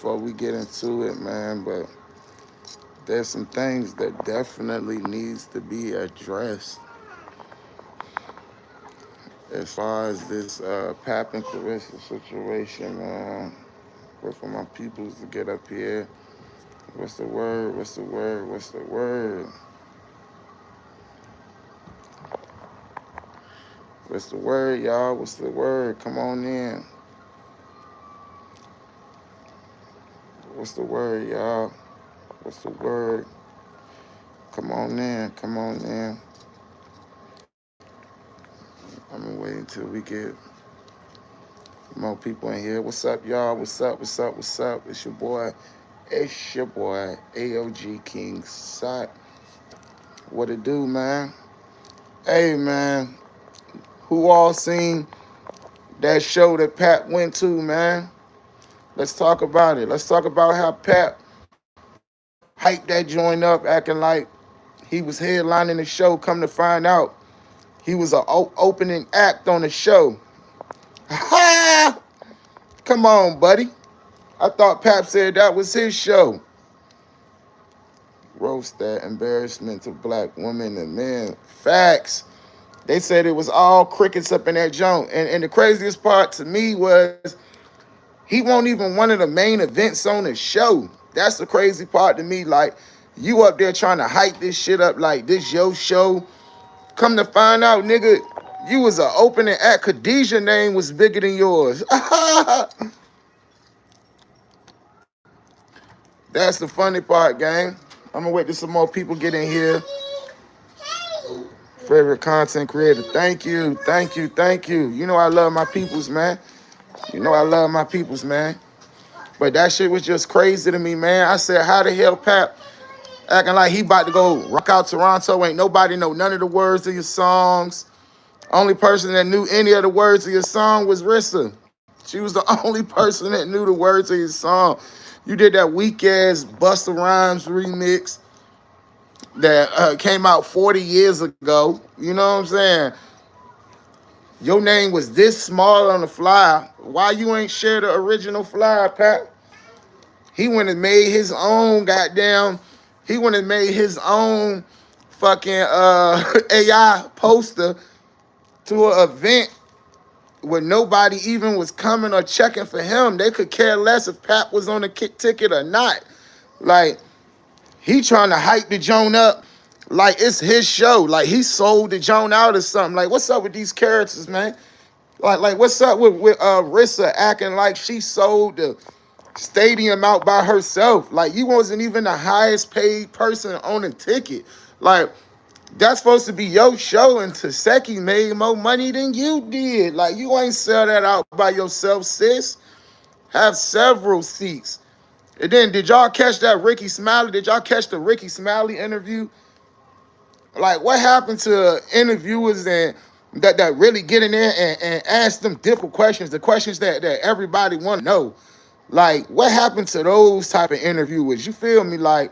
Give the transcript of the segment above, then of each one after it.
before we get into it, man. But there's some things that definitely needs to be addressed as far as this Pap and Clarissa situation, man. Wait for my peoples to get up here. What's the word? What's the word? What's the word? What's the word, y'all? What's the word? Come on in. What's the word, y'all? What's the word? Come on in. Come on in. I'm gonna wait until we get more people in here. What's up, y'all? What's up? What's up? What's up? It's your boy. It's your boy, AOG King Sot. What it do, man? Hey, man. Who all seen that show that Pat went to, man? Let's talk about it. Let's talk about how Pat hyped that joint up, acting like he was headlining the show. Come to find out, he was an opening act on the show. Ha! Come on, buddy. I thought Pap said that was his show. Roast that embarrassment to black women and men. Facts. They said it was all crickets up in that joint. And the craziest part to me was he wasn't even one of the main events on the show. That's the crazy part to me. Like, you up there trying to hype this shit up like this your show. Come to find out, nigga, you was an opening act. Khadijah's name was bigger than yours. That's the funny part, gang. I'm gonna wait till some more people get in here. Favorite content creator. Thank you, thank you, thank you. You know I love my peoples, man. You know I love my peoples, man. But that shit was just crazy to me, man. I said, how the hell Pap acting like he about to go rock out Toronto? Ain't nobody know none of the words of your songs. Only person that knew any of the words of your song was Rissa. She was the only person that knew the words of your song. You did that weak-ass Busta Rhymes remix that came out 40 years ago. You know what I'm saying? Your name was this small on the flyer. Why you ain't share the original flyer, Pat? He went and made his own goddamn, he went and made his own fucking AI poster to an event where nobody even was coming or checking for him. They could care less if Pat was on the ticket or not. Like, he trying to hype the joint up like it's his show. Like, he sold the joint out or something. Like, what's up with these characters, man? Like what's up with Rissa acting like she sold the stadium out by herself? Like, you wasn't even the highest paid person on the ticket. Like, that's supposed to be your show, and Taseki made more money than you did. Like, you ain't sell that out by yourself, sis. Have several seats. And then, did y'all catch that Ricky Smiley? Did y'all catch the Ricky Smiley interview? Like, what happened to interviewers and that really get in there and ask them different questions, the questions that everybody want to know? Like, what happened to those type of interviewers? You feel me? Like,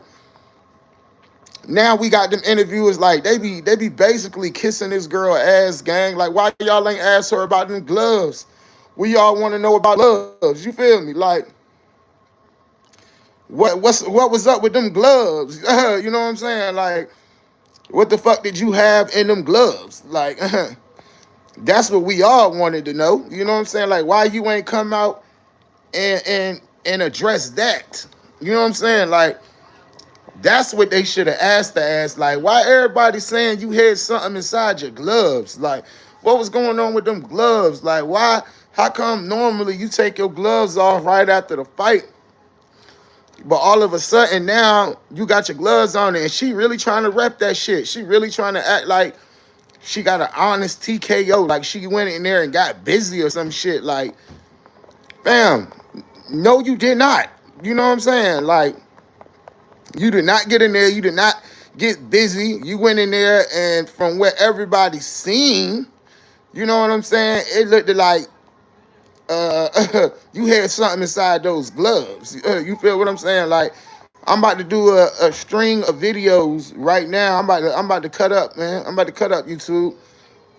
now we got them interviewers, like, they be basically kissing this girl ass, gang. Like, why y'all ain't ask her about them gloves? We all want to know about gloves. You feel me? Like, what was up with them gloves? You know what I'm saying? Like, what the fuck did you have in them gloves? Like, that's what we all wanted to know. You know what I'm saying? Like, why you ain't come out and address that? You know what I'm saying? Like, that's what they should have asked the ass. Like, why everybody saying you had something inside your gloves? Like, what was going on with them gloves? Like, why? How come normally you take your gloves off right after the fight, but all of a sudden now you got your gloves on, and she really trying to rep that shit. She really trying to act like she got an honest TKO. Like, she went in there and got busy or some shit. Like, fam, no, you did not. You know what I'm saying? Like, you did not get in there. You did not get busy. You went in there, and from what everybody's seen, you know what I'm saying? It looked like you had something inside those gloves. You feel what I'm saying? Like, I'm about to do a string of videos right now. I'm about to cut up, man. I'm about to cut up YouTube.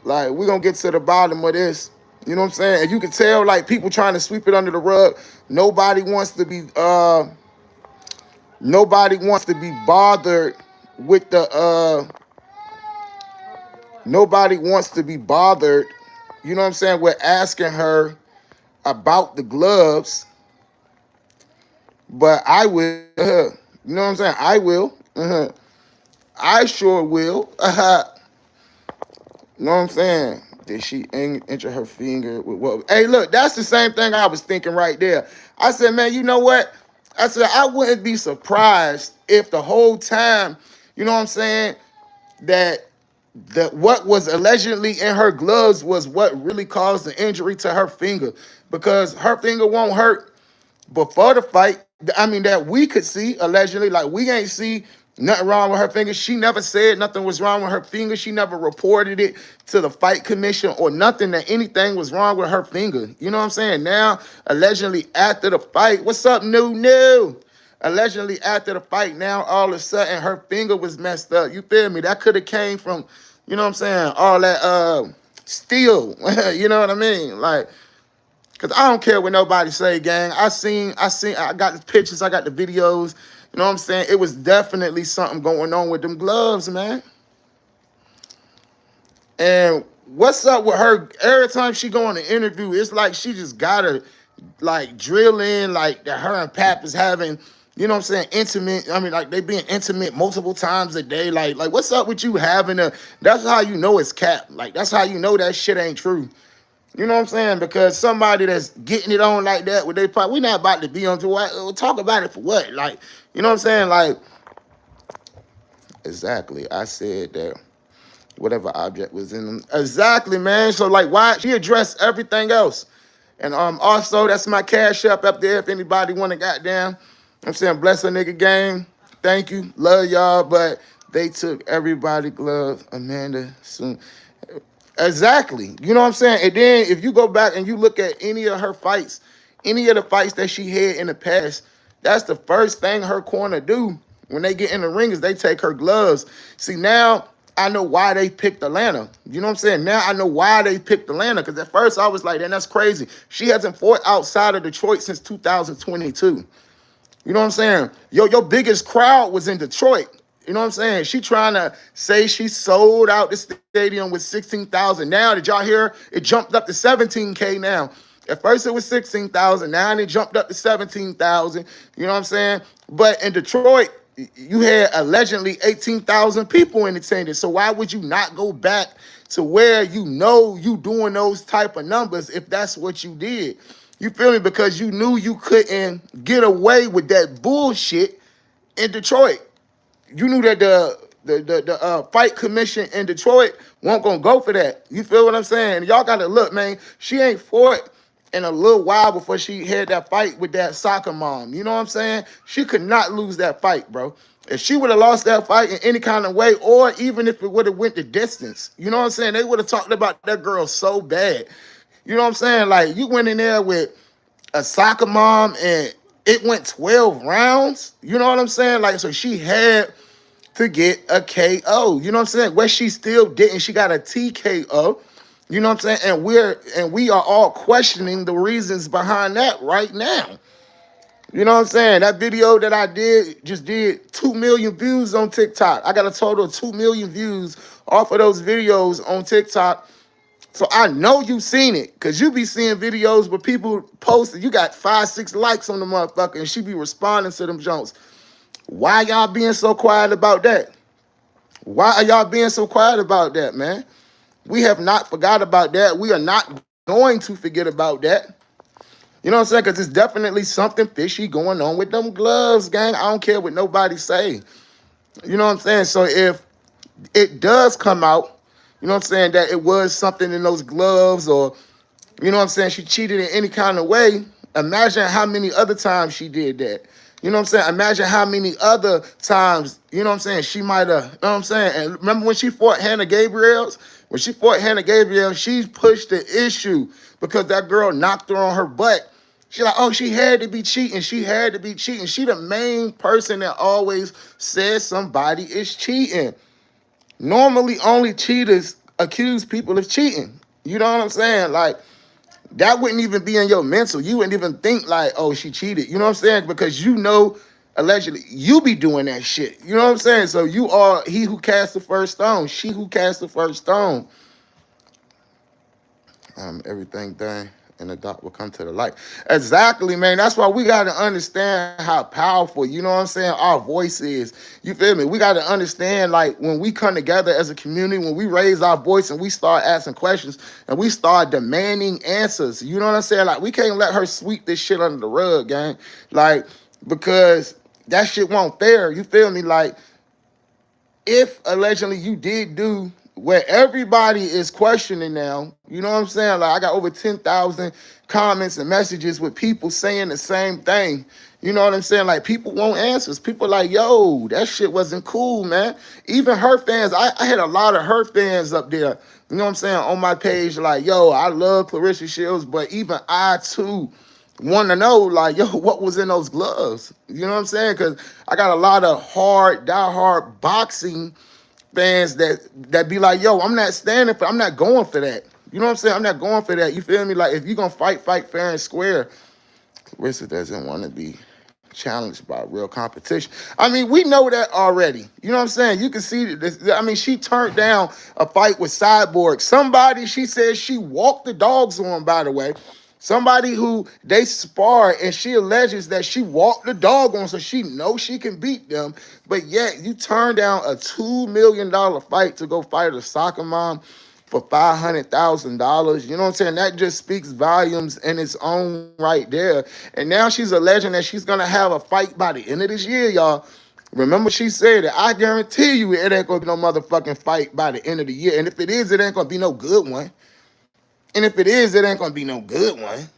Like, we're gonna get to the bottom of this. You know what I'm saying? And you can tell like people trying to sweep it under the rug. Nobody wants to be nobody wants to be bothered with the nobody wants to be bothered, you know what I'm saying, with asking her about the gloves, but I will. You know what I'm saying? I will. I sure will. You know what I'm saying? Did she enter her finger with what? Hey, look, that's the same thing I was thinking right there. I said, man, you know what? I said, I wouldn't be surprised if the whole time, you know what I'm saying, that what was allegedly in her gloves was what really caused the injury to her finger. Because her finger won't hurt before the fight. I mean, that we could see allegedly, like we ain't see nothing wrong with her finger. She never said nothing was wrong with her finger. She never reported it to the fight commission or nothing that anything was wrong with her finger. You know what I'm saying? Now, allegedly after the fight, what's up, new? Allegedly after the fight, now all of a sudden her finger was messed up. You feel me? That could have came from, you know what I'm saying, all that steel. You know what I mean? Like, cause I don't care what nobody say, gang. I got the pictures, I got the videos. You know what I'm saying? It was definitely something going on with them gloves, man. And what's up with her? Every time she go on an interview, it's like she just gotta like drill in like that her and Pap is having, you know what I'm saying, intimate. I mean, like they being intimate multiple times a day. Like what's up with you having a? That's how you know it's cap. Like that's how you know that shit ain't true. You know what I'm saying? Because somebody that's getting it on like that with they pop, we not about to be on to what talk about it for what? Like, you know what I'm saying? Like, exactly. I said that whatever object was in them. Exactly, man. So like why she addressed everything else. And also that's my cash up there if anybody wanna goddamn. I'm saying bless a nigga game. Thank you. Love y'all. But they took everybody gloves. Amanda soon. Exactly. You know what I'm saying? And then if you go back and you look at any of her fights, any of the fights that she had in the past, that's the first thing her corner do when they get in the ring is they take her gloves. See, now I know why they picked Atlanta. You know what I'm saying? Now I know why they picked Atlanta. Because at first I was like, man, that's crazy. She hasn't fought outside of Detroit since 2022. You know what I'm saying? Your biggest crowd was in Detroit. You know what I'm saying? She trying to say she sold out the stadium with 16,000. Now, did y'all hear? It jumped up to 17K now. At first it was 16,000. Now it jumped up to 17,000. You know what I'm saying? But in Detroit, you had allegedly 18,000 people in attendance. So why would you not go back to where you know you doing those type of numbers if that's what you did? You feel me? Because you knew you couldn't get away with that bullshit in Detroit. You knew that the fight commission in Detroit won't gonna go for that. You feel what I'm saying? And y'all gotta look, man. She ain't fought in a little while before she had that fight with that soccer mom. You know what I'm saying? She could not lose that fight, bro. If she would have lost that fight in any kind of way, or even if it would have went the distance, you know what I'm saying? They would have talked about that girl so bad. You know what I'm saying? Like, you went in there with a soccer mom and it went 12 rounds. You know what I'm saying? Like, so she had to get a KO. You know what I'm saying? Where she still didn't. She got a TKO. You know what I'm saying? And we are all questioning the reasons behind that right now. You know what I'm saying? That video that I did just did 2 million views on TikTok. I got a total of 2 million views off of those videos on TikTok. So I know you seen it, because you be seeing videos where people posted, you got 5, 6 likes on the motherfucker, and she be responding to them joints. Why y'all being so quiet about that? Why are y'all being so quiet about that, man? We have not forgot about that. We are not going to forget about that. You know what I'm saying? Because it's definitely something fishy going on with them gloves, gang. I don't care what nobody say. You know what I'm saying? So if it does come out, you know what I'm saying, that it was something in those gloves, or, you know what I'm saying, she cheated in any kind of way, imagine how many other times she did that. You know what I'm saying? Imagine how many other times, you know what I'm saying, she might have, you know what I'm saying? And remember when she fought Hannah Gabriels? When she fought Hannah Gabriel, she pushed the issue because that girl knocked her on her butt. She like, oh, she had to be cheating. She had to be cheating. She the main person that always says somebody is cheating. Normally, only cheaters accuse people of cheating. You know what I'm saying? Like, that wouldn't even be in your mental. You wouldn't even think like, oh, she cheated. You know what I'm saying? Because you know, allegedly, you be doing that shit. You know what I'm saying? So you are he who cast the first stone, she who cast the first stone. Everything done and the dark will come to the light. Exactly, man. That's why we got to understand how powerful, you know what I'm saying, our voice is. You feel me? We got to understand, like, when we come together as a community, when we raise our voice and we start asking questions and we start demanding answers, you know what I'm saying? Like, we can't let her sweep this shit under the rug, gang. Like, because that shit won't fair. You feel me? Like, if allegedly you did do what everybody is questioning now, you know what I'm saying? Like, I got over 10,000 comments and messages with people saying the same thing. You know what I'm saying? Like, people want answers. People like, yo, that shit wasn't cool, man. Even her fans, I had a lot of her fans up there, you know what I'm saying, on my page, like, yo, I love Clarissa Shields, but even I too want to know, like, yo, what was in those gloves? You know what I'm saying? Because I got a lot of die-hard boxing fans that be like, yo, I'm not going for that. You know what I'm saying? I'm not going for that. You feel me? Like, if you're going to fight fair and square. Clarissa doesn't want to be challenged by real competition. I mean, we know that already. You know what I'm saying? You can see this. I mean, she turned down a fight with Cyborg. Somebody, she said she walked the dogs on, by the way. Somebody who they spar, and she alleges that she walked the dog on, so she knows she can beat them. But yet you turn down a $2 million fight to go fight a soccer mom for $500,000. You know what I'm saying? That just speaks volumes in its own right there. And now she's alleging that she's gonna have a fight by the end of this year, y'all. Remember, she said that I guarantee you it ain't gonna be no motherfucking fight by the end of the year. And if it is, it ain't gonna be no good one. And if it is, it ain't gonna be no good one.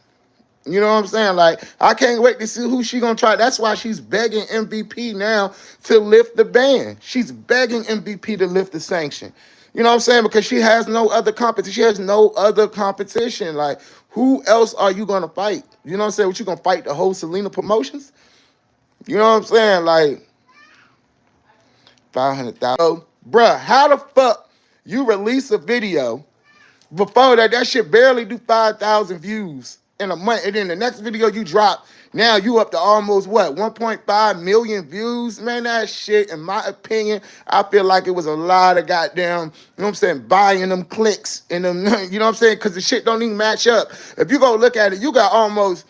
You know what I'm saying? Like, I can't wait to see who she gonna try. That's why she's begging MVP now to lift the ban. She's begging MVP to lift the sanction. You know what I'm saying? Because she has no other competition. She has no other competition. Like, who else are you gonna fight? You know what I'm saying? What, you gonna fight the whole Selena Promotions? You know what I'm saying? Like, 500,000. So, bruh, how the fuck you release a video before that shit barely do 5,000 views in a month, and then the next video you drop, now you up to almost what, 1.5 million views? Man, that shit, in my opinion, I feel like it was a lot of goddamn, you know what I'm saying, buying them clicks and them, you know what I'm saying, because the shit don't even match up. If you go look at it, you got almost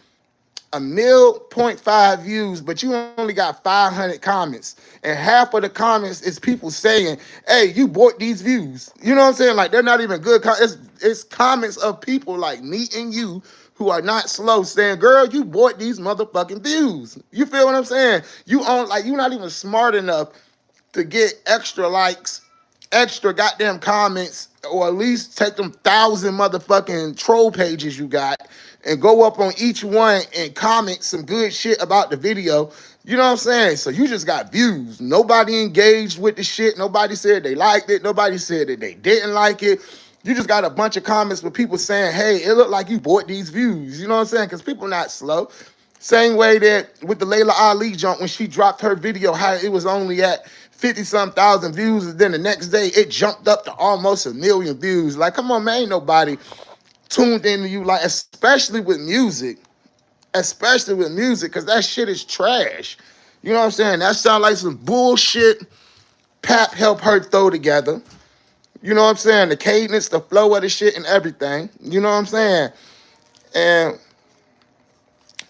1.5 million views, but you only got 500 comments. And half of the comments is people saying, hey, you bought these views. You know what I'm saying? Like, they're not even good. It's comments of people like me and you who are not slow saying, girl, you bought these motherfucking views. You feel what I'm saying? You're not even smart enough to get extra likes, extra goddamn comments, or at least take them 1,000 motherfucking troll pages you got and go up on each one and comment some good shit about the video. You know what I'm saying? So you just got views. Nobody engaged with the shit. Nobody said they liked it. Nobody said that they didn't like it. You just got a bunch of comments with people saying, hey, it looked like you bought these views. You know what I'm saying? Because people not slow. Same way that with the Layla Ali jump, when she dropped her video, how it was only at 50-some thousand views, and then the next day it jumped up to almost 1 million views. Like, come on, man, ain't nobody tuned into you, like, especially with music, because that shit is trash. You know what I'm saying? That sound like some bullshit Pap helped her throw together. You know what I'm saying? The cadence, the flow of the shit, and everything. You know what I'm saying? And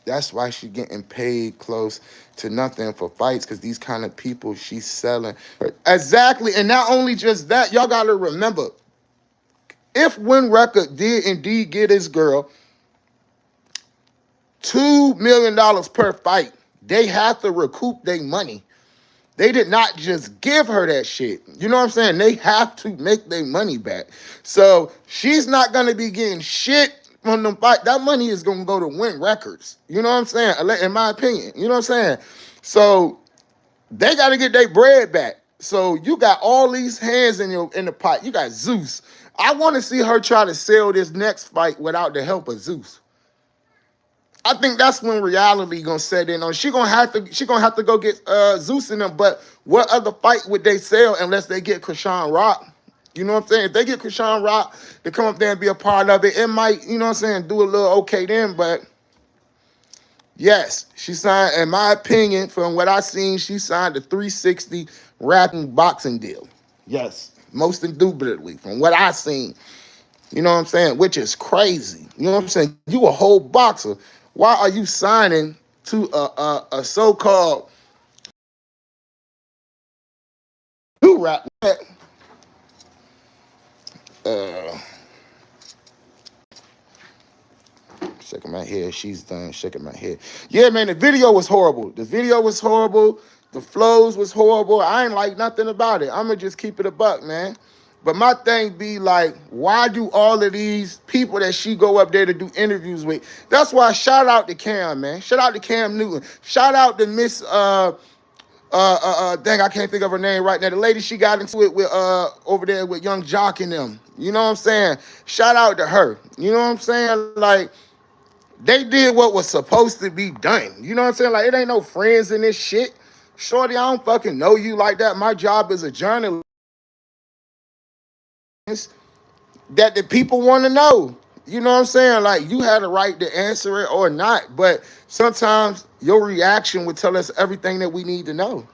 that's why she getting paid close to nothing for fights, because these kind of people she's selling. Exactly. And not only just that, y'all got to remember, if Win Record did indeed get his girl $2 million per fight, they have to recoup their money. They did not just give her that shit. You know what I'm saying? They have to make their money back. So she's not going to be getting shit on them fight. That money is going to go to Win Records. You know what I'm saying? In my opinion. You know what I'm saying? So they got to get their bread back. So you got all these hands in the pot. You got Zeus. I want to see her try to sell this next fight without the help of Zeus. I think that's when reality gonna set in on. She gonna have to go get Zeus in them. But what other fight would they sell unless they get Krishan Rock? You know what I'm saying? If they get Krishan Rock to come up there and be a part of it, it might, you know what I'm saying, do a little okay then. But yes, she signed, in my opinion, from what I seen, she signed a 360 rapping boxing deal. Yes, most indubitably, from what I seen. You know what I'm saying? Which is crazy. You know what I'm saying? You a whole boxer. Why are you signing to a so-called new rap? Uh, Shaking my head. She's done shaking my head. Yeah, man, the video was horrible. The video was horrible. The flows was horrible. I ain't like nothing about it. I'ma just keep it a buck, man. But my thing be like, why do all of these people that she go up there to do interviews with? That's why shout out to Cam, man. Shout out to Cam Newton. Shout out to Miss dang, I can't think of her name right now. The lady she got into it with over there with Young Jock and them. You know what I'm saying? Shout out to her. You know what I'm saying? Like, they did what was supposed to be done. You know what I'm saying? Like, it ain't no friends in this shit. Shorty, I don't fucking know you like that. My job as a journalist that the people want to know. You know what I'm saying? Like, you had a right to answer it or not, but sometimes your reaction would tell us everything that we need to know.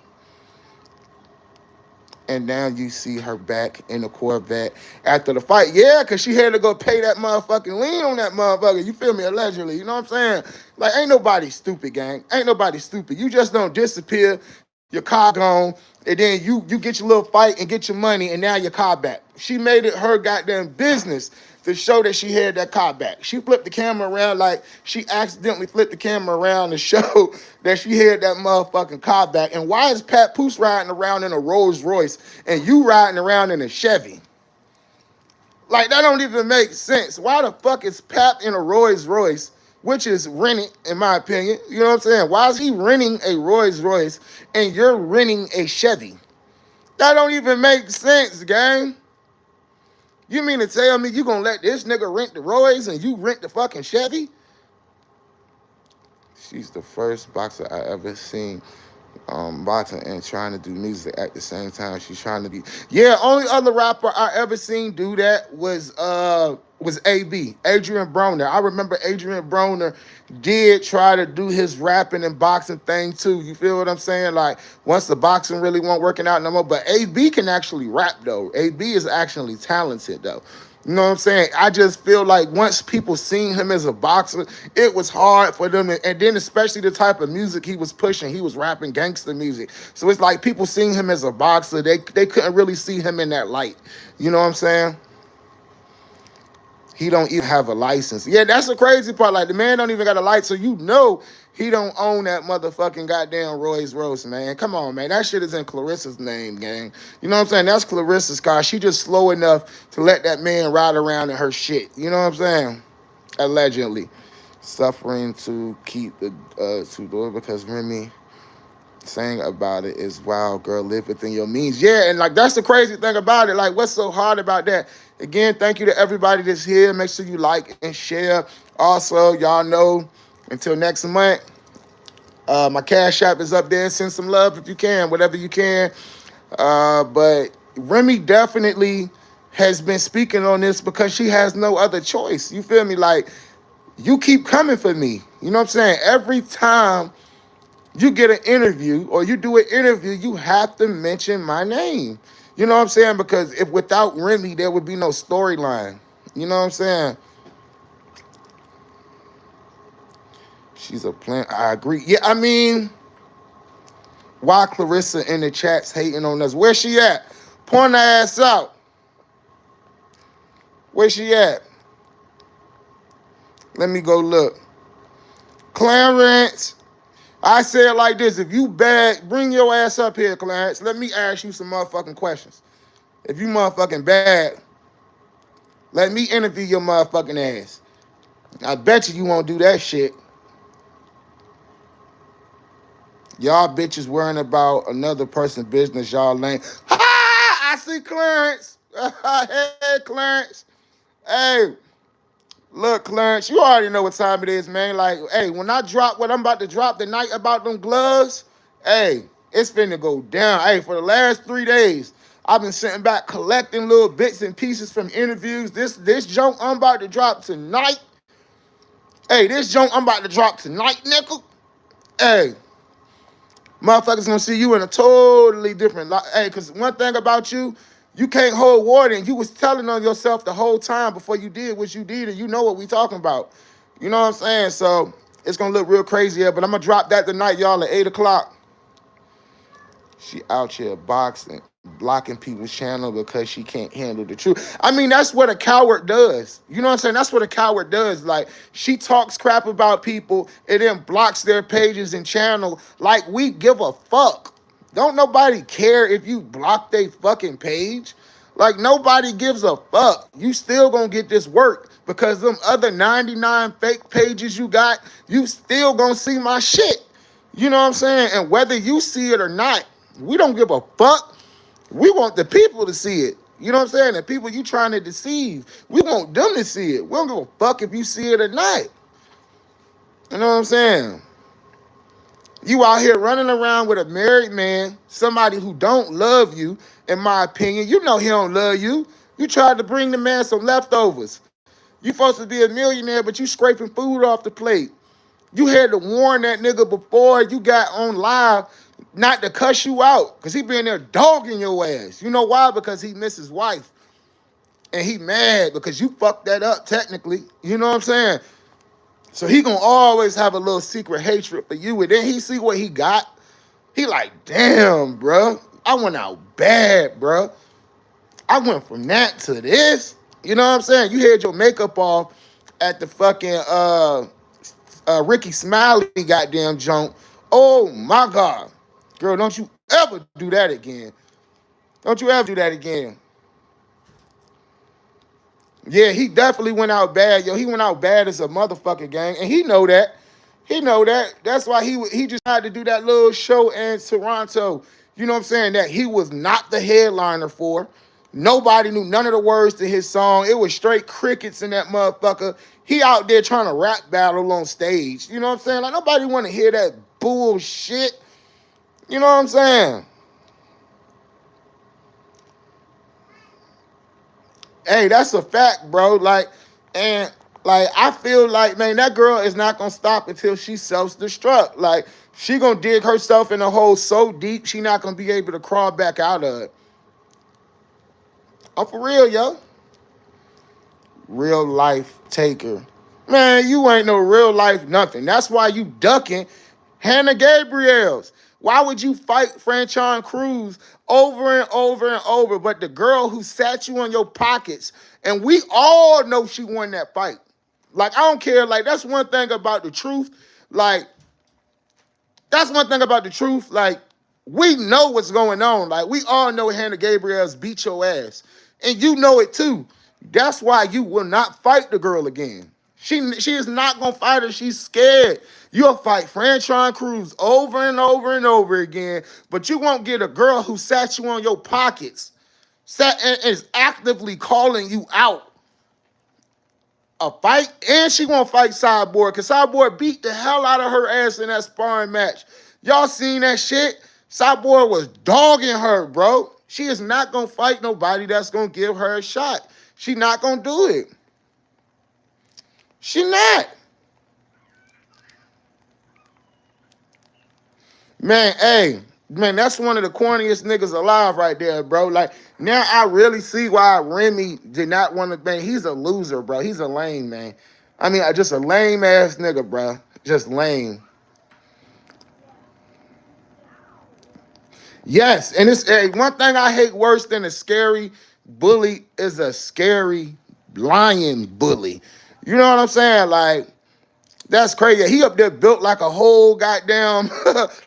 And now you see her back in the Corvette after the fight. Yeah, because she had to go pay that motherfucking lien on that motherfucker. You feel me? Allegedly. You know what I'm saying? Like, ain't nobody stupid, gang. Ain't nobody stupid. You just don't disappear, your car gone, and then you get your little fight and get your money, and now your car back. She made it her goddamn business to show that she had that car back. She flipped the camera around like she accidentally flipped the camera around to show that she had that motherfucking car back. And why is Pat Poose riding around in a Rolls Royce and you riding around in a Chevy? Like, that don't even make sense. Why the fuck is Pap in a Rolls Royce, which is renting, in my opinion? You know what I'm saying? Why is he renting a Rolls Royce and you're renting a Chevy? That don't even make sense, gang. You mean to tell me you gonna let this nigga rent the Royce and you rent the fucking Chevy? She's the first boxer I ever seen boxing and trying to do music at the same time. She's trying to be. Yeah, only other rapper I ever seen do that was AB, Adrian Broner. I remember Adrian Broner did try to do his rapping and boxing thing too. You feel what I'm saying? Like, once the boxing really wasn't working out no more. But AB can actually rap though. AB is actually talented though. You know what I'm saying? I just feel like once people seen him as a boxer, it was hard for them. And then especially the type of music he was pushing, he was rapping gangster music. So it's like people seeing him as a boxer, they couldn't really see him in that light. You know what I'm saying? He don't even have a license. Yeah, that's the crazy part. Like, the man don't even got a license, so you know he don't own that motherfucking goddamn Rolls Royce, man. Come on, man. That shit is in Clarissa's name, gang. You know what I'm saying? That's Clarissa's car. She just slow enough to let that man ride around in her shit. You know what I'm saying? Allegedly. Suffering to keep the to door because Remy saying about it is, wow, girl, live within your means. Yeah, and like, that's the crazy thing about it. Like, what's so hard about that? Again, thank you to everybody that's here. Make sure you like and share. Also, y'all know, until next month, my Cash App is up there. Send some love if you can, whatever you can. But Remy definitely has been speaking on this because she has no other choice. You feel me? Like, you keep coming for me. You know what I'm saying? Every time you get an interview or you do an interview, you have to mention my name. You know what I'm saying? Because if without Remy, there would be no storyline. You know what I'm saying? She's a plant. I agree. Yeah, I mean, why Clarissa in the chats hating on us? Where she at? Point her ass out. Where she at? Let me go look. Clarence. I say it like this. If you bad, bring your ass up here, Clarence. Let me ask you some motherfucking questions. If you motherfucking bad, let me interview your motherfucking ass. I bet you won't do that shit. Y'all bitches worrying about another person's business, y'all lame. Ha! I see Clarence. Hey, Clarence. Hey, look, Clarence, you already know what time it is, man. Like, hey, when I drop what I'm about to drop the night about them gloves, hey, it's finna go down. Hey, for the last 3 days, I've been sitting back collecting little bits and pieces from interviews. This joint I'm about to drop tonight. Hey, this joint I'm about to drop tonight, nickel. Hey, motherfuckers gonna see you in a totally different light. Hey, cause one thing about you, you can't hold water, and you was telling on yourself the whole time before you did what you did, and you know what we talking about. You know what I'm saying? So it's gonna look real crazy here, but I'm gonna drop that tonight, y'all, at 8 o'clock. She out here boxing, blocking people's channel because she can't handle the truth. I mean, that's what a coward does. You know what I'm saying? That's what a coward does. Like, she talks crap about people and then blocks their pages and channel. Like, we give a fuck. Don't nobody care if you block their fucking page. Like, nobody gives a fuck. You still gonna get this work because them other 99 fake pages you got, you still gonna see my shit. You know what I'm saying? And whether you see it or not, we don't give a fuck. We want the people to see it. You know what I'm saying? The people you trying to deceive, we want them to see it. We don't give a fuck if you see it or not. You know what I'm saying? You out here running around with a married man, somebody who don't love you, in my opinion. You know he don't love you. You tried to bring the man some leftovers. You supposed to be a millionaire, but you scraping food off the plate. You had to warn that nigga before you got on live not to cuss you out, because he been there dogging your ass. You know why? Because he miss his wife. And he mad because you fucked that up technically. You know what I'm saying? So he gonna always have a little secret hatred for you. And then he see what he got. He like, damn, bro. I went out bad, bro. I went from that to this. You know what I'm saying? You had your makeup off at the fucking Ricky Smiley goddamn joint. Oh my God. Girl, don't you ever do that again. Don't you ever do that again. Yeah, he definitely went out bad, yo. He went out bad as a motherfucker, gang. And he know that. He know that. That's why he just had to do that little show in Toronto. You know what I'm saying? That he was not the headliner for. Nobody knew none of the words to his song. It was straight crickets in that motherfucker. He out there trying to rap battle on stage. You know what I'm saying? Like, nobody want to hear that bullshit. You know what I'm saying? Hey, that's a fact, bro. And I feel like, man, that girl is not gonna stop until she self-destruct. Like, she gonna dig herself in a hole so deep, she not gonna be able to crawl back out of it. I'm for real, yo. Real life taker. Man, you ain't no real life nothing. That's why you ducking Hannah Gabriel's. Why would you fight Franchon Cruz over and over and over? But the girl who sat you on your pockets, and we all know she won that fight. Like, I don't care. Like, that's one thing about the truth. Like, that's one thing about the truth. Like, we know what's going on. Like, we all know Hannah Gabriel's beat your ass. And you know it too. That's why you will not fight the girl again. She is not going to fight her. She's scared. You'll fight Franchon Cruz over and over and over again, but you won't get a girl who sat you on your pockets, sat and is actively calling you out a fight, and she won't fight Cyborg, because Cyborg beat the hell out of her ass in that sparring match. Y'all seen that shit? Cyborg was dogging her, bro. She is not going to fight nobody that's going to give her a shot. She not going to do it. She not. Man, hey, man, that's one of the corniest niggas alive right there, bro. Like, now I really see why Remy did not want to, man, he's a loser, bro. He's a lame, man. I mean, just a lame-ass nigga, bro. Just lame. Yes, and it's one thing I hate worse than a scary bully is a scary lying bully. You know what I'm saying? Like, that's crazy. He up there built like a whole goddamn,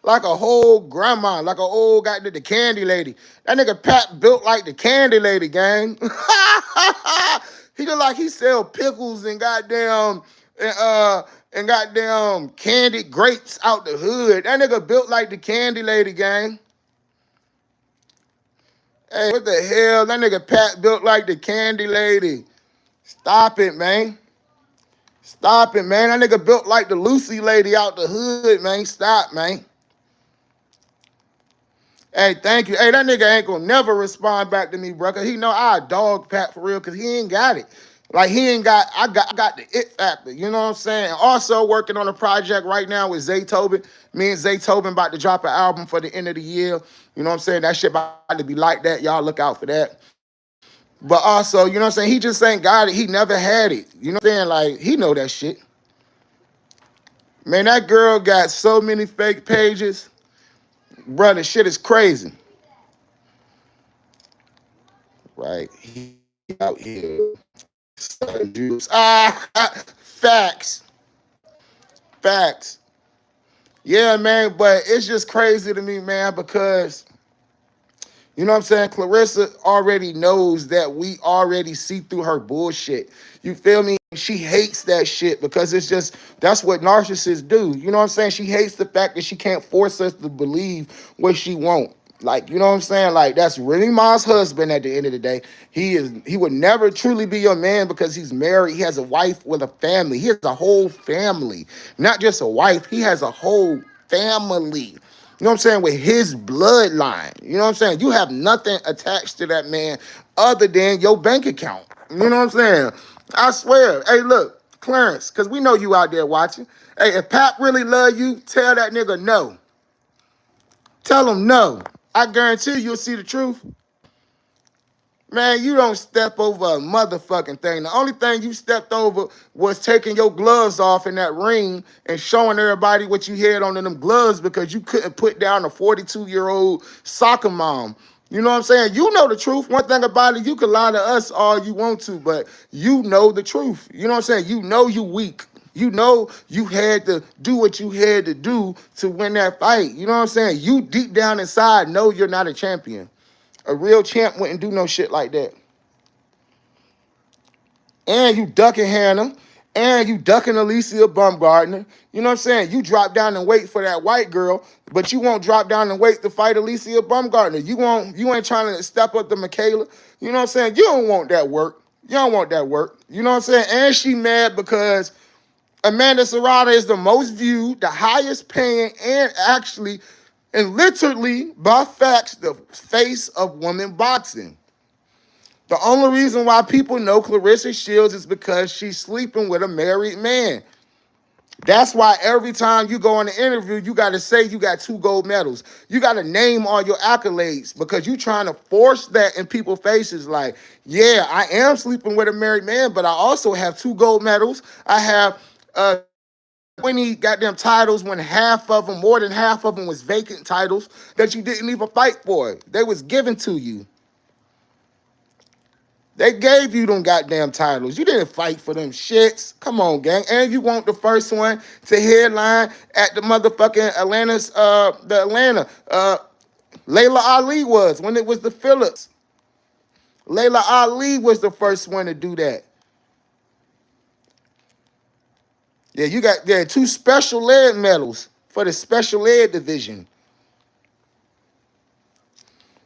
like a whole grandma, like a old goddamn the candy lady. That nigga Pat built like the candy lady, gang. He look like he sell pickles and goddamn candied grapes out the hood. That nigga built like the candy lady, gang. Hey, what the hell? That nigga Pat built like the candy lady. Stop it, man. Stop it, man. That nigga built like the Lucy lady out the hood, man. Stop, man. Hey, thank you. Hey, that nigga ain't gonna never respond back to me, bro. Cause he know I dog Pat for real, cause he ain't got it. Like he ain't got, I got the it factor. You know what I'm saying? And also working on a project right now with Zay Tobin. Me and Zay Tobin about to drop an album for the end of the year. You know what I'm saying? That shit about to be like that. Y'all look out for that. But also, you know what I'm saying? He just ain't got it. He never had it. You know what I'm saying? Like, he know that shit. Man, that girl got so many fake pages. Bro, the shit is crazy. Right? He out here. Selling juice. Facts. Facts. Yeah, man, but it's just crazy to me, man, because you know what I'm saying? Clarissa already knows that we already see through her bullshit. You feel me? She hates that shit because it's just, that's what narcissists do. You know what I'm saying? She hates the fact that she can't force us to believe what she won't. Like, you know what I'm saying? Like, that's Remy Ma's husband at the end of the day. He would never truly be your man because he's married. He has a wife with a family. He has a whole family. Not just a wife, he has a whole family. You know what I'm saying? With his bloodline. You know what I'm saying? You have nothing attached to that man other than your bank account. You know what I'm saying? I swear. Hey, look, Clarence, because we know you out there watching. Hey, if Pap really love you, tell that nigga no. Tell him no. I guarantee you'll see the truth. Man, you don't step over a motherfucking thing. The only thing you stepped over was taking your gloves off in that ring and showing everybody what you had on them gloves because you couldn't put down a 42-year-old soccer mom. You know what I'm saying? You know the truth. One thing about it, you can lie to us all you want to, but you know the truth. You know what I'm saying? You know you weak. You know you had to do what you had to do to win that fight. You know what I'm saying? You deep down inside know you're not a champion. A real champ wouldn't do no shit like that. And you ducking Hannah, and you ducking Alicia Baumgartner. You know what I'm saying? You drop down and wait for that white girl, but you won't drop down and wait to fight Alicia Baumgartner. You ain't trying to step up to Michaela. You know what I'm saying? You don't want that work. You don't want that work. You know what I'm saying? And she mad because Amanda Serrata is the most viewed, the highest paying, and actually, and literally, by facts, the face of women boxing. The only reason why people know Clarissa Shields is because she's sleeping with a married man. That's why every time you go on an interview, you got to say you got 2 gold medals. You got to name all your accolades because you trying to force that in people's faces. Like, yeah, I am sleeping with a married man, but I also have 2 gold medals. I have 20 goddamn titles when half of them, more than half of them was vacant titles that you didn't even fight for. They was given to you. They gave you them goddamn titles. You didn't fight for them shits. Come on, gang. And you want the first one to headline at the motherfucking Atlanta. Layla Ali was when it was the Phillips. Layla Ali was the first one to do that. Yeah, you got 2 special ed medals for the special ed division.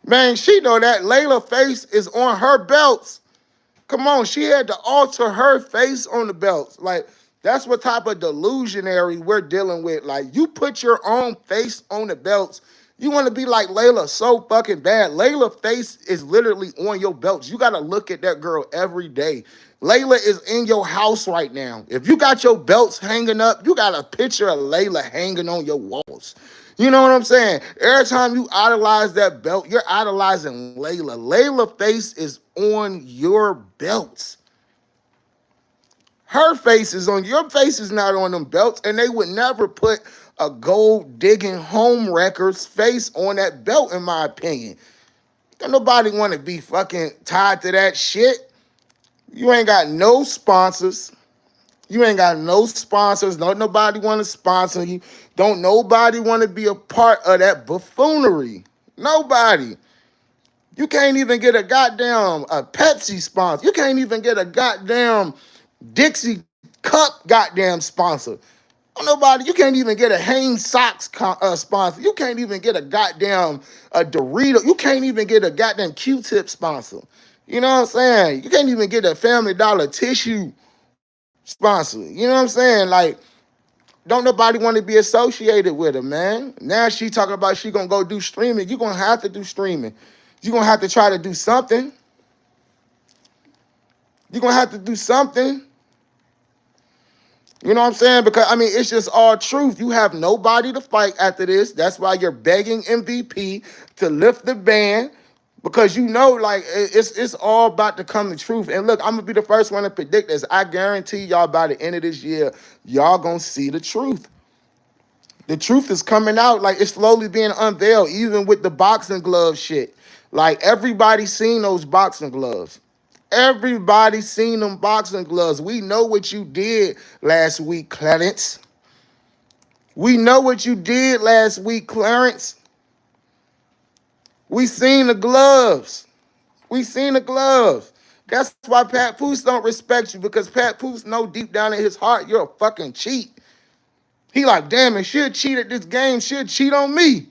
Man, she know that Layla face is on her belts. Come on, she had to alter her face on the belts. Like, that's what type of delusionary we're dealing with. Like, you put your own face on the belts. You want to be like Layla so fucking bad. Layla's face is literally on your belts. You got to look at that girl every day. Layla is in your house right now. If you got your belts hanging up, you got a picture of Layla hanging on your walls. You know what I'm saying? Every time you idolize that belt, you're idolizing Layla. Layla's face is on your belts. Her face is on your face is not on them belts, and they would never put a gold digging home wrecker's face on that belt, in my opinion. Don't nobody want to be fucking tied to that shit. You ain't got no sponsors. You ain't got no sponsors. Don't nobody want to sponsor you. Don't nobody want to be a part of that buffoonery. Nobody. You can't even get a goddamn Pepsi sponsor. You can't even get a goddamn Dixie Cup goddamn sponsor. Nobody. You can't even get a Hanes Socks sponsor. You can't even get a goddamn Dorito. You can't even get a goddamn Q-tip sponsor. You know what I'm saying? You can't even get a Family Dollar tissue sponsor. You know what I'm saying? Like, Don't nobody want to be associated with her, man. Now she talking about she gonna go do streaming. You gonna have to do streaming. You gonna have to try to do something. You gonna have to do something. You know what I'm saying? Because, I mean, it's just all truth. You have nobody to fight after this. That's why you're begging MVP to lift the ban, because you know, like, it's all about to come to truth. And look, I'm going to be the first one to predict this. I guarantee y'all by the end of this year, y'all going to see the truth. The truth is coming out. Like, it's slowly being unveiled, even with the boxing glove shit. Like, everybody's seen those boxing gloves. Everybody seen them boxing gloves. We know what you did last week, Clarence. We know what you did last week, Clarence. We seen the gloves. We seen the gloves. That's why Pat Poose don't respect you, because Pat Poose know deep down in his heart you're a fucking cheat. He like, damn, and she'll cheat at this game. She'll cheat on me.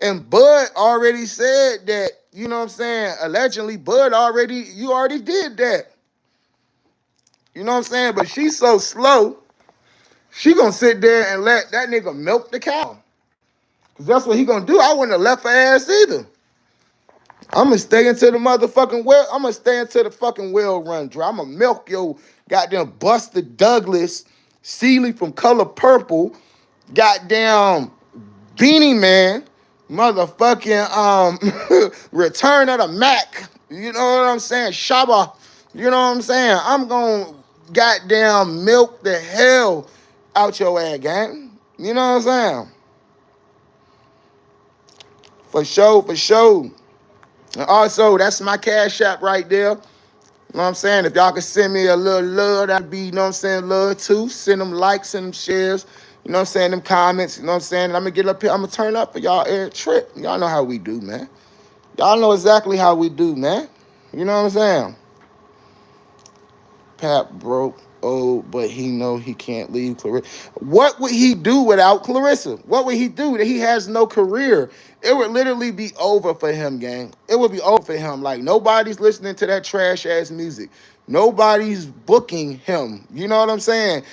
And Bud already said that, you know what I'm saying? Allegedly, you already did that. You know what I'm saying? But she's so slow, she gonna sit there and let that nigga milk the cow. Because that's what he gonna do. I wouldn't have left her ass either. I'm gonna stay until the motherfucking well. I'm gonna stay until the fucking well run dry. I'm gonna milk your goddamn Buster Douglas, Seeley from Color Purple, goddamn Beanie Man, motherfucking Return of the Mac. You know what I'm saying? Shabba. You know what I'm saying? I'm gonna goddamn milk the hell out your ass, gang. You know what I'm saying? For sure, for sure. And also, that's my cash app right there. You know what I'm saying? If y'all could send me a little love, that'd be, you know what I'm saying, love too. Send them likes, send them shares. You know what I'm saying? Them comments. You know what I'm saying? I'm going to get up here. I'm going to turn up for y'all every trip. Y'all know how we do, man. Y'all know exactly how we do, man. You know what I'm saying? Pap broke old, but he know he can't leave Clarissa. What would he do without Clarissa? What would he do? That he has no career. It would literally be over for him, gang. It would be over for him. Like, nobody's listening to that trash ass music. Nobody's booking him. You know what I'm saying?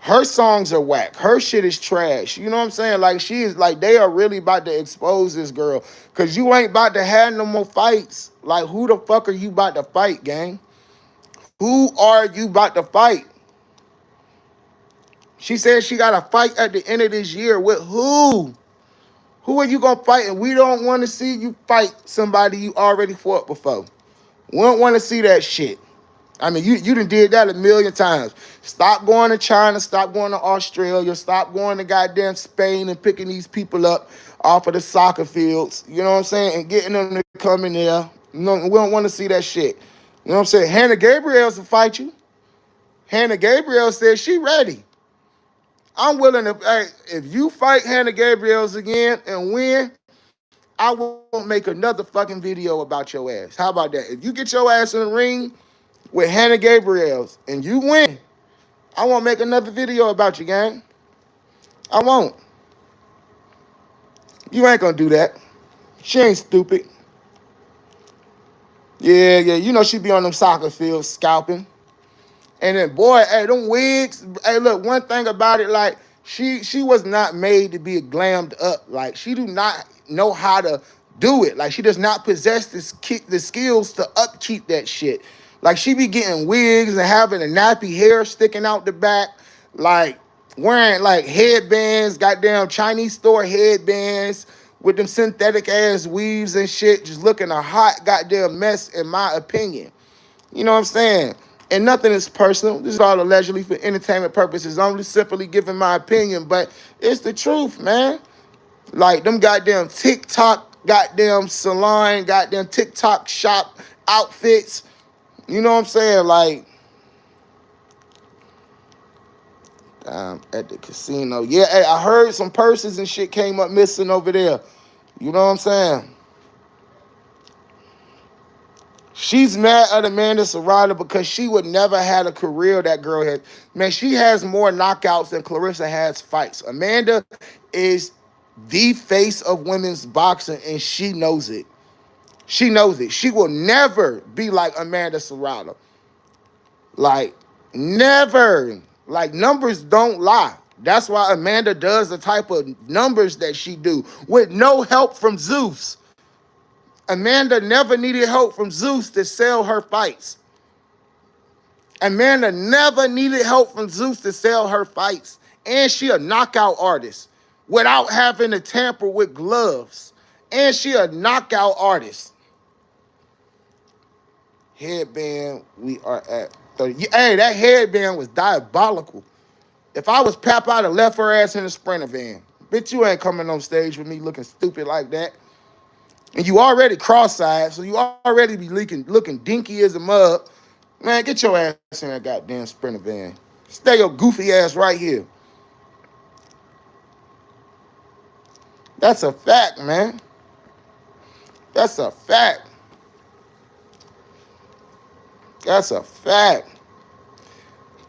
Her songs are whack. Her shit is trash. You know what I'm saying? Like, she is like, they are really about to expose this girl. Cause you ain't about to have no more fights. Like, who the fuck are you about to fight, gang? Who are you about to fight? She said she got to fight at the end of this year. With who? Who are you going to fight? And we don't want to see you fight somebody you already fought before. We don't want to see that shit. I mean, you done did that a million times. Stop going to China. Stop going to Australia. Stop going to goddamn Spain and picking these people up off of the soccer fields. You know what I'm saying? And getting them to come in there. No, we don't want to see that shit. You know what I'm saying? Hannah Gabriel's will fight you. Hannah Gabriel said she ready. I'm willing to, hey, if you fight Hannah Gabriel's again and win, I won't make another fucking video about your ass. How about that? If you get your ass in the ring with Hannah Gabriel's and you win, I won't make another video about you, gang. I won't. You ain't gonna do that. She ain't stupid. Yeah, you know she be on them soccer fields scalping. And then, boy, hey, them wigs. Hey, look, one thing about it, like, she was not made to be glammed up. Like, she do not know how to do it. Like, she does not possess the skills to upkeep that shit. Like, she be getting wigs and having a nappy hair sticking out the back. Like, wearing, like, headbands, goddamn Chinese store headbands with them synthetic ass weaves and shit. Just looking a hot goddamn mess, in my opinion. You know what I'm saying? And nothing is personal. This is all allegedly for entertainment purposes. I'm only simply giving my opinion, but it's the truth, man. Like, them goddamn TikTok, goddamn salon, goddamn TikTok shop outfits. You know what I'm saying? Like, at the casino. Yeah, hey, I heard some purses and shit came up missing over there. You know what I'm saying? She's mad at Amanda Serrano because she would never had a career that girl had. Man, she has more knockouts than Clarissa has fights. Amanda is the face of women's boxing, and she knows it. She knows it. She will never be like Amanda Serrano. Like, never. Like, numbers don't lie. That's why Amanda does the type of numbers that she do with no help from Zeus. Amanda never needed help from Zeus to sell her fights. Amanda never needed help from Zeus to sell her fights. And she a knockout artist without having to tamper with gloves. And she a knockout artist. Headband, we are at 30. Hey, that headband was diabolical. If I was Pap, I'd have left her ass in the Sprinter van. Bitch, you ain't coming on stage with me looking stupid like that. And you already cross-eyed, so you already be looking dinky as a mug. Man, get your ass in that goddamn Sprinter van. Stay your goofy ass right here. That's a fact, man. That's a fact. That's a fact.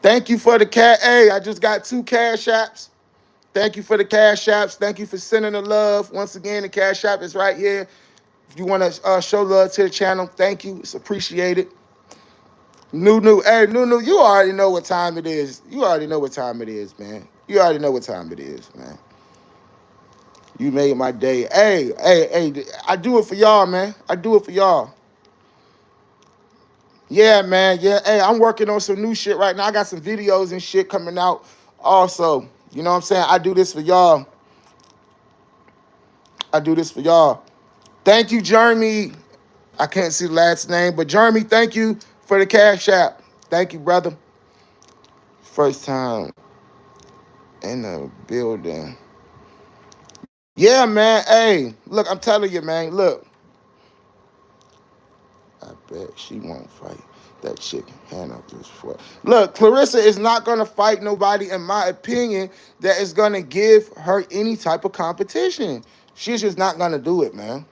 Thank you for the cat. Hey, I just got 2 cash apps. Thank you for the cash apps. Thank you for sending the love. Once again, the cash app is right here. If you want to show love to the channel, thank you. It's appreciated. Nunu, hey, Nunu, you already know what time it is. You already know what time it is, man. You already know what time it is, man. You made my day. Hey, I do it for y'all, man. I do it for y'all. Yeah, man. Yeah, hey, I'm working on some new shit right now. I got some videos and shit coming out also. You know what I'm saying? I do this for y'all. I do this for y'all. Thank you, Jeremy. I can't see the last name, but Jeremy, thank you for the cash app. Thank you, brother. First time in the building. Yeah, man. Hey, look, I'm telling you, man. Look. I bet she won't fight that chicken. Hand up this foot. Look, Clarissa is not going to fight nobody, in my opinion, that is going to give her any type of competition. She's just not going to do it, man.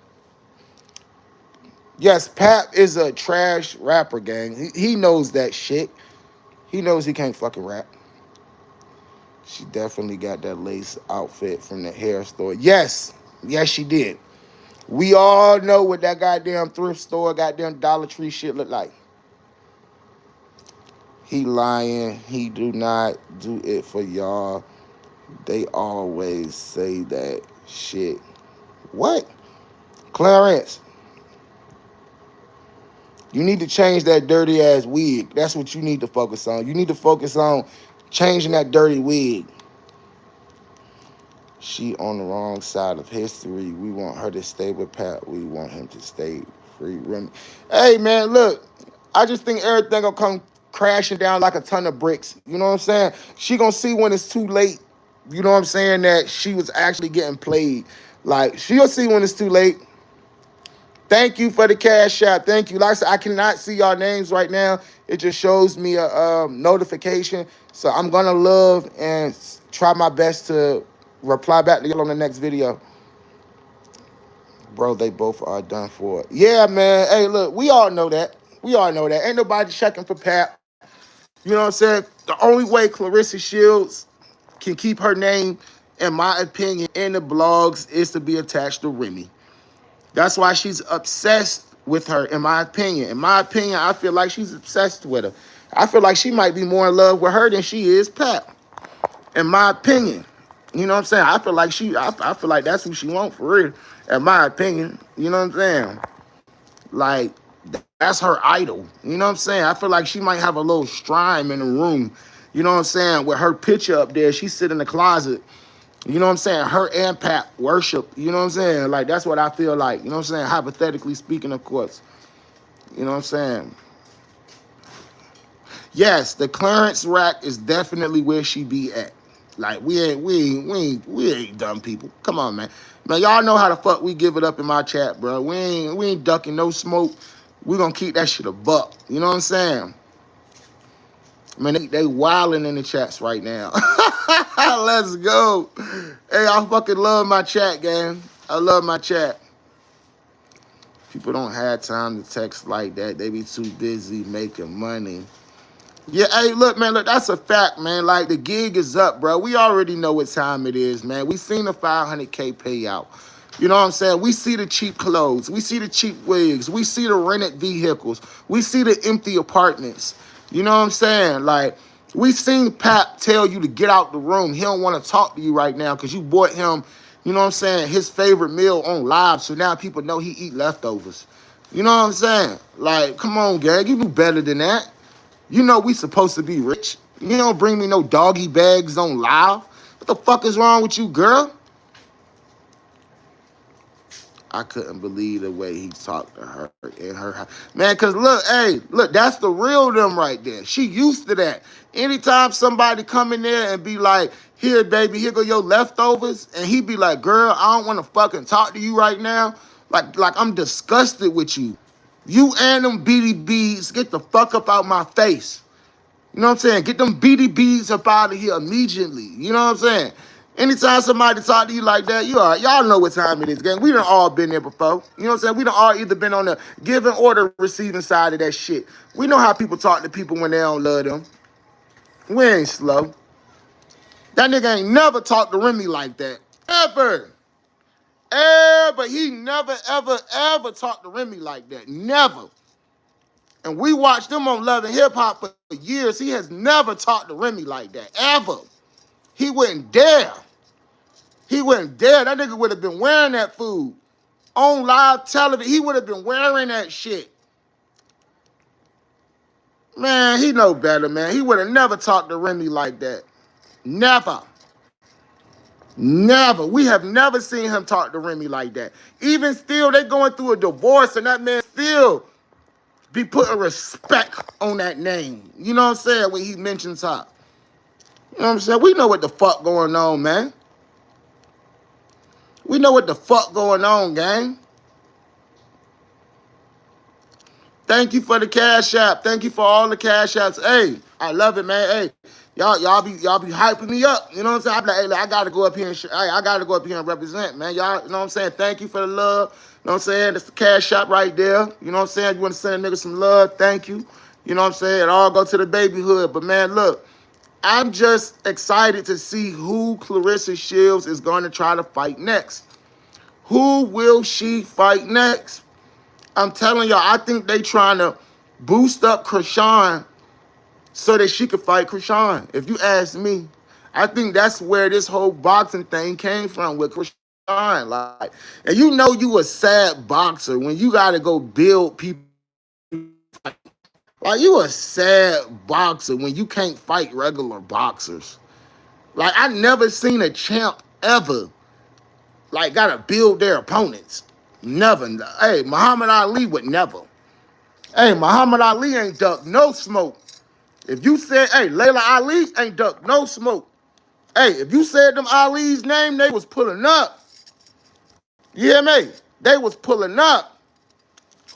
Yes, Pap is a trash rapper, gang. He knows that shit. He knows he can't fucking rap. She definitely got that lace outfit from the hair store. Yes, she did. We all know what that goddamn thrift store, goddamn Dollar Tree shit look like. He lying. He do not do it for y'all. They always say that shit. What? Clarence, you need to change that dirty ass wig. That's what you need to focus on. You need to focus on changing that dirty wig. She on the wrong side of history. We want her to stay with Pat. We want him to stay free. Hey, man, look. I just think everything gonna come crashing down like a ton of bricks. You know what I'm saying? She gonna see when it's too late. You know what I'm saying? That she was actually getting played. Like, she'll see when it's too late. Thank you for the cash app. Thank you. Like I said, I cannot see y'all names right now. It just shows me a notification. So I'm gonna love and try my best to reply back to y'all on the next video. Bro, they both are done for. Yeah, man. Hey, look, we all know that. We all know that. Ain't nobody checking for Pap. You know what I'm saying? The only way Clarissa Shields can keep her name, in my opinion, in the blogs is to be attached to Remy. That's why she's obsessed with her, in my opinion. In my opinion, I feel like she's obsessed with her. I feel like she might be more in love with her than she is Pap. In my opinion. You know what I'm saying? I feel like that's who she wants for real. In my opinion. You know what I'm saying? Like, that's her idol. You know what I'm saying? I feel like she might have a little shrine in the room. You know what I'm saying? With her picture up there, she sit in the closet. You know what I'm saying? Her and Pap worship. You know what I'm saying? Like, that's what I feel like. You know what I'm saying? Hypothetically speaking, of course. You know what I'm saying? Yes, the clearance rack is definitely where she be at. Like, we ain't dumb people. Come on, man. Man, y'all know how the fuck we give it up in my chat, bro. We ain't ducking no smoke. We gonna keep that shit a buck. You know what I'm saying? Man, they wilding in the chats right now. Let's go. Hey, I fucking love my chat, gang. I love my chat. People don't have time to text like that. They be too busy making money. Yeah, hey, look, man, look, that's a fact, man. Like, the gig is up, bro. We already know what time it is, man. We seen the 500K payout. You know what I'm saying? We see the cheap clothes. We see the cheap wigs. We see the rented vehicles. We see the empty apartments. You know what I'm saying? Like, We seen Pap tell you to get out the room. He don't want to talk to you right now because you bought him, you know what I'm saying, his favorite meal on live. So now people know he eat leftovers. You know what I'm saying? Like, come on, gang. You do better than that. You know we supposed to be rich. You don't bring me no doggy bags on live. What the fuck is wrong with you, girl? I couldn't believe the way he talked to her in her house. Man, because look, hey, look, that's the real them right there. She used to that. Anytime somebody come in there and be like, here, baby, here go your leftovers, and he be like, girl, I don't want to fucking talk to you right now. Like I'm disgusted with you. You and them beady beads, get the fuck up out my face. You know what I'm saying? Get them beady beads up out of here immediately. You know what I'm saying? Anytime somebody talk to you like that, y'all know what time it is, gang. We done all been there before. You know what I'm saying? We done all either been on the giving or the receiving side of that shit. We know how people talk to people when they don't love them. We ain't slow. That nigga ain't never talked to Remy like that. Ever. But he never, ever, ever talked to Remy like that. Never. And we watched them on Love and Hip Hop for years. He has never talked to Remy like that. Ever. He wouldn't dare. He wouldn't dare. That nigga would have been wearing that food on live television. He would have been wearing that shit. Man, he know better, man. He would have never talked to Remy like that. Never. Never. We have never seen him talk to Remy like that. Even still, they going through a divorce and that man still be putting respect on that name. You know what I'm saying? When he mentions her. You know what I'm saying? We know what the fuck going on, man. We know what the fuck going on, gang. Thank you for the cash app. Thank you for all the cash apps. Hey, I love it, man. Hey, y'all be hyping me up. You know what I'm saying? I'm like, hey, I gotta go up here and I gotta go up here and represent, man. Y'all, you know what I'm saying? Thank you for the love. You know what I'm saying? That's the cash app right there. You know what I'm saying? You want to send a nigga some love? Thank you. You know what I'm saying? It all go to the babyhood. But man, look, I'm just excited to see who Clarissa Shields is going to try to fight next. Who will she fight next? I'm telling y'all, I think they trying to boost up Krishan so that she could fight Krishan. If you ask me, I think that's where this whole boxing thing came from with Krishan. Like, and you know you a sad boxer when you got to go build people. Like, you a sad boxer when you can't fight regular boxers. Like, I never seen a champ ever, like, got to build their opponents. Never. Hey, Muhammad Ali would never. Hey, Muhammad Ali ain't duck no smoke. If you said, hey, Layla Ali ain't duck no smoke. Hey, if you said them Ali's name, they was pulling up. You hear me? They was pulling up.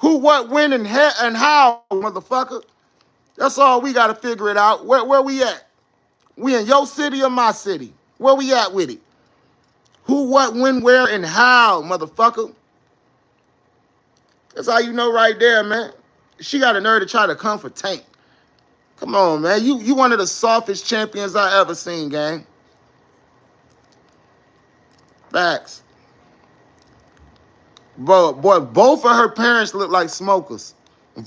Who, what, when, and how, motherfucker? That's all we got to figure it out. Where we at? We in your city or my city? Where we at with it? Who, what, when, where, and how, motherfucker? That's how you know right there, man. She got a nerve to try to come for Tank. Come on, man. You one of the softest champions I ever seen, gang. Facts. Boy, both of her parents look like smokers.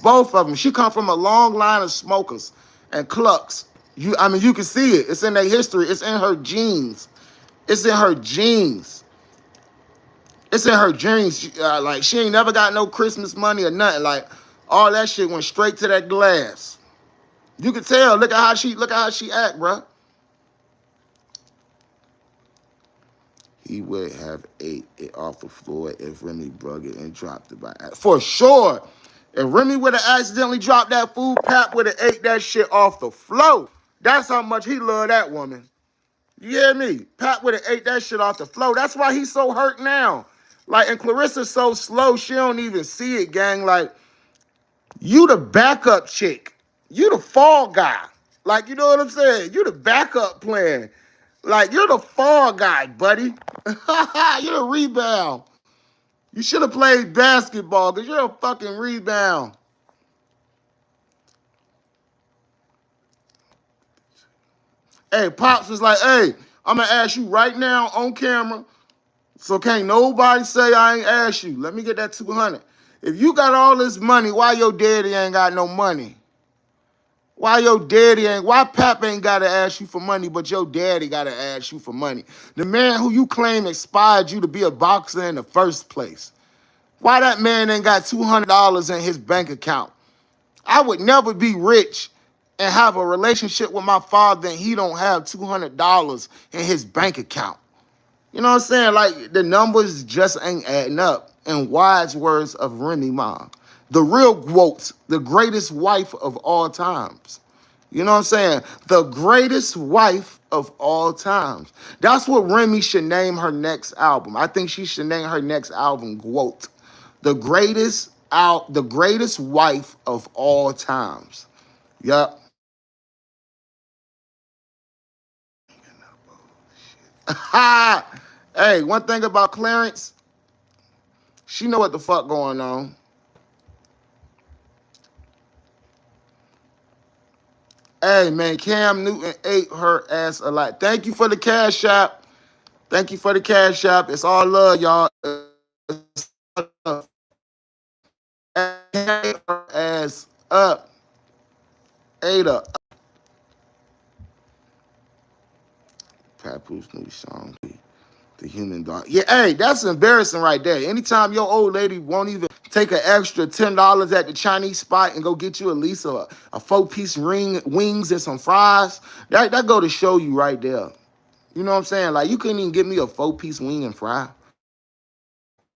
Both of them. She come from a long line of smokers and clucks. You can see it. It's in their history. It's in her genes. It's in her genes. It's in her genes. Like, she ain't never got no Christmas money or nothing. Like, all that shit went straight to that glass. You can tell. Look at how she act, bro. He would have ate it off the floor if Remy brung it and dropped it by accident. For sure. If Remy would have accidentally dropped that food, Pap would have ate that shit off the floor. That's how much he loved that woman. You hear me? Pap would have ate that shit off the floor. That's why he's so hurt now. Like, and Clarissa's so slow, she don't even see it, gang. Like, you the backup chick. You the fall guy. Like, you know what I'm saying? You the backup plan. Like, you're the fall guy, buddy. You're the rebound. You should have played basketball because you're a fucking rebound. Hey, Pops was like, hey, I'm going to ask you right now on camera, so can't nobody say I ain't asked you. Let me get that 200. If you got all this money, why your daddy ain't got no money? Why Pap ain't gotta ask you for money, but your daddy gotta ask you for money? The man who you claim inspired you to be a boxer in the first place. Why that man ain't got $200 in his bank account? I would never be rich and have a relationship with my father and he don't have $200 in his bank account. You know what I'm saying? Like, the numbers just ain't adding up. In wise words of Remy Ma, the real quote, the greatest wife of all times. You know what I'm saying? The greatest wife of all times. That's what Remy should name her next album. I think she should name her next album quote, the greatest wife of all times. Yup. Hey, one thing about Clarence, she know what the fuck going on. Hey, man, Cam Newton ate her ass a lot. Thank you for the cash app. Thank you for the cash app. It's all love, y'all. It's all love. Ate her ass up. Ate her. Papoose new song. The human dog. Yeah, hey, that's embarrassing right there. Anytime your old lady won't even take an extra $10 at the Chinese spot and go get you at least a 4-piece wings and some fries, that go to show you right there. You know what I'm saying? Like, you couldn't even get me a 4-piece wing and fry. I'm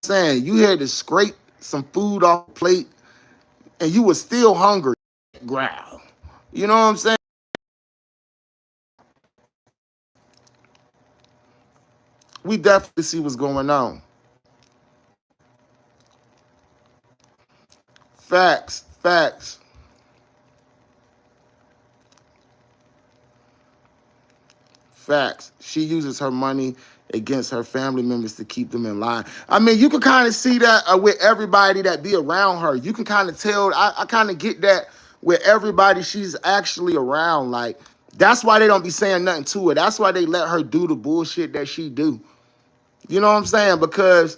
saying, you had to scrape some food off the plate and you were still hungry. Growl. You know what I'm saying? We definitely see what's going on. Facts. Facts. Facts. She uses her money against her family members to keep them in line. I mean, you can kind of see that with everybody that be around her. You can kind of tell. I kind of get that with everybody she's actually around. Like, that's why they don't be saying nothing to her. That's why they let her do the bullshit that she do. You know what I'm saying? Because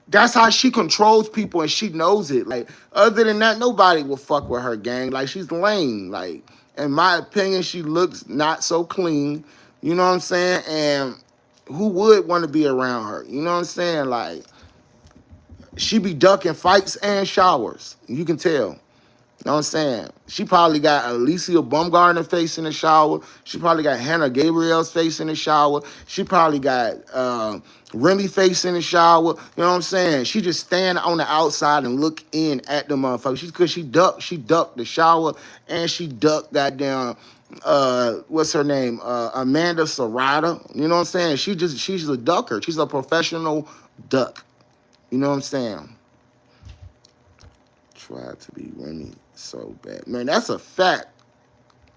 that's how she controls people and she knows it. Like, other than that, nobody will fuck with her, gang. Like, she's lame. Like, in my opinion, she looks not so clean. You know what I'm saying? And who would want to be around her? You know what I'm saying? Like, she be ducking fights and showers. You can tell. You know what I'm saying? She probably got Alicia Baumgartner face in the shower. She probably got Hannah Gabriel's face in the shower. She probably got Remy face in the shower. You know what I'm saying? She just stand on the outside and look in at the motherfucker. Because she ducked the shower and she ducked goddamn what's her name? Amanda Serrata. You know what I'm saying? She's a ducker. She's a professional duck. You know what I'm saying? Tried to be Remy so bad. Man, that's a fact.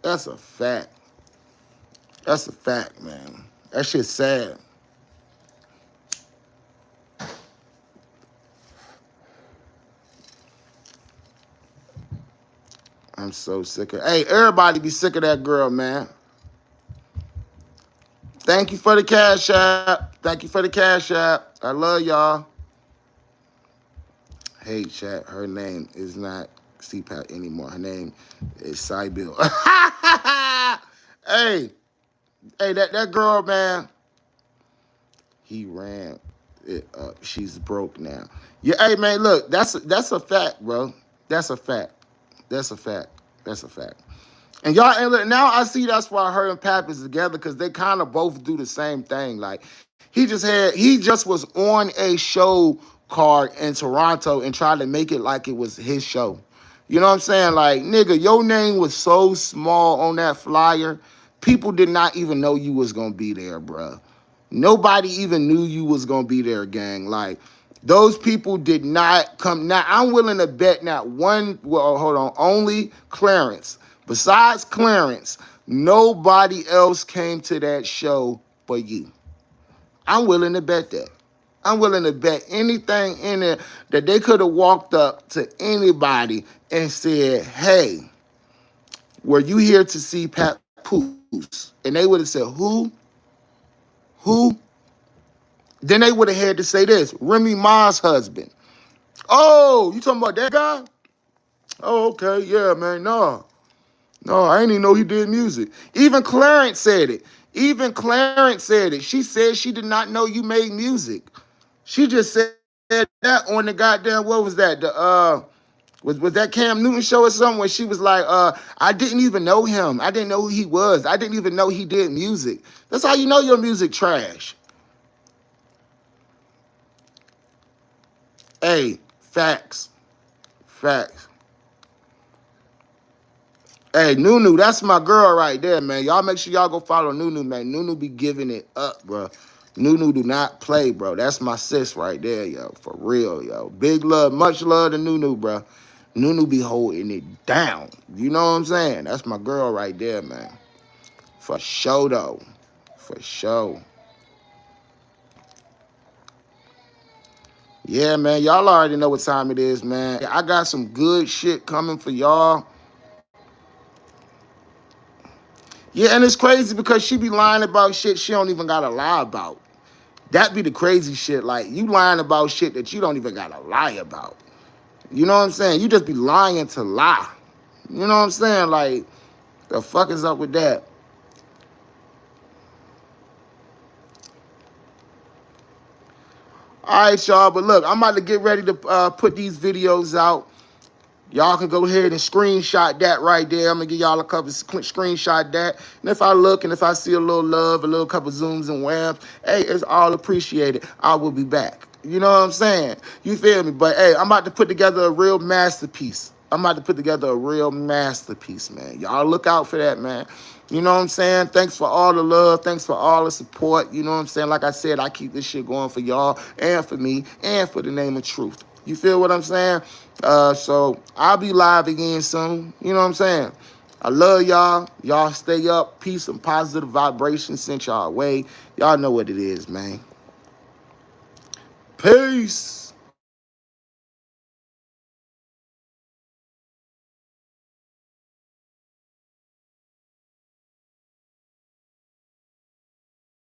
That's a fact. That's a fact, man. That shit's sad. I'm so sick of. Hey, everybody be sick of that girl, man. Thank you for the cash app. Thank you for the cash app. I love y'all. Hey, chat. Her name is not CPAT anymore. Her name is Sybil. Hey, that girl, man. He ran it up. She's broke now. Yeah, hey man, look, that's a fact, bro. That's a fact. That's a fact. That's a fact. And y'all, and look, now I see that's why her and Pap is together because they kind of both do the same thing. Like he just was on a show card in Toronto and tried to make it like it was his show. You know what I'm saying? Like, nigga, your name was so small on that flyer, people did not even know you was gonna be there, bruh. Nobody even knew you was gonna be there, gang. Like, those people did not come. Now, I'm willing to bet not one, well, hold on, only Clarence. Besides Clarence, nobody else came to that show but you. I'm willing to bet that. I'm willing to bet anything in there that they could have walked up to anybody and said, hey, were you here to see Pat Poos? And they would have said, who? Who? Then they would have had to say this, Remy Ma's husband. Oh, you talking about that guy? Oh, okay, yeah, man, no. No, I didn't even know he did music. Even Clarence said it. Even Clarence said it. She said she did not know you made music. She just said that on the goddamn, what was that? Was that Cam Newton show or something where she was like, I didn't even know him. I didn't know who he was. I didn't even know he did music. That's how you know your music trash. Hey, facts. Facts. Hey, Nunu, that's my girl right there, man. Y'all make sure y'all go follow Nunu, man. Nunu be giving it up, bro. Nunu do not play, bro. That's my sis right there, yo. For real, yo. Big love, much love to Nunu, bro. Nunu be holding it down. You know what I'm saying? That's my girl right there, man. For sure, though. For sure. Yeah, man. Y'all already know what time it is, man. I got some good shit coming for y'all. Yeah, and it's crazy because she be lying about shit she don't even gotta lie about. That be the crazy shit. Like, you lying about shit that you don't even gotta lie about. You know what I'm saying? You just be lying to lie. You know what I'm saying? Like, the fuck is up with that? All right, y'all. But look, I'm about to get ready to put these videos out. Y'all can go ahead and screenshot that right there. I'm going to give y'all a couple screenshot that. And if I look and if I see a little love, a little couple zooms and whams, hey, it's all appreciated. I will be back. You know what I'm saying? You feel me? But, hey, I'm about to put together a real masterpiece. I'm about to put together a real masterpiece, man. Y'all look out for that, man. You know what I'm saying? Thanks for all the love. Thanks for all the support. You know what I'm saying? Like I said, I keep this shit going for y'all and for me and for the name of truth. You feel what I'm saying? So I'll be live again soon. You know what I'm saying? I love y'all. Y'all stay up. Peace and positive vibrations sent y'all way. Y'all know what it is, man. Peace.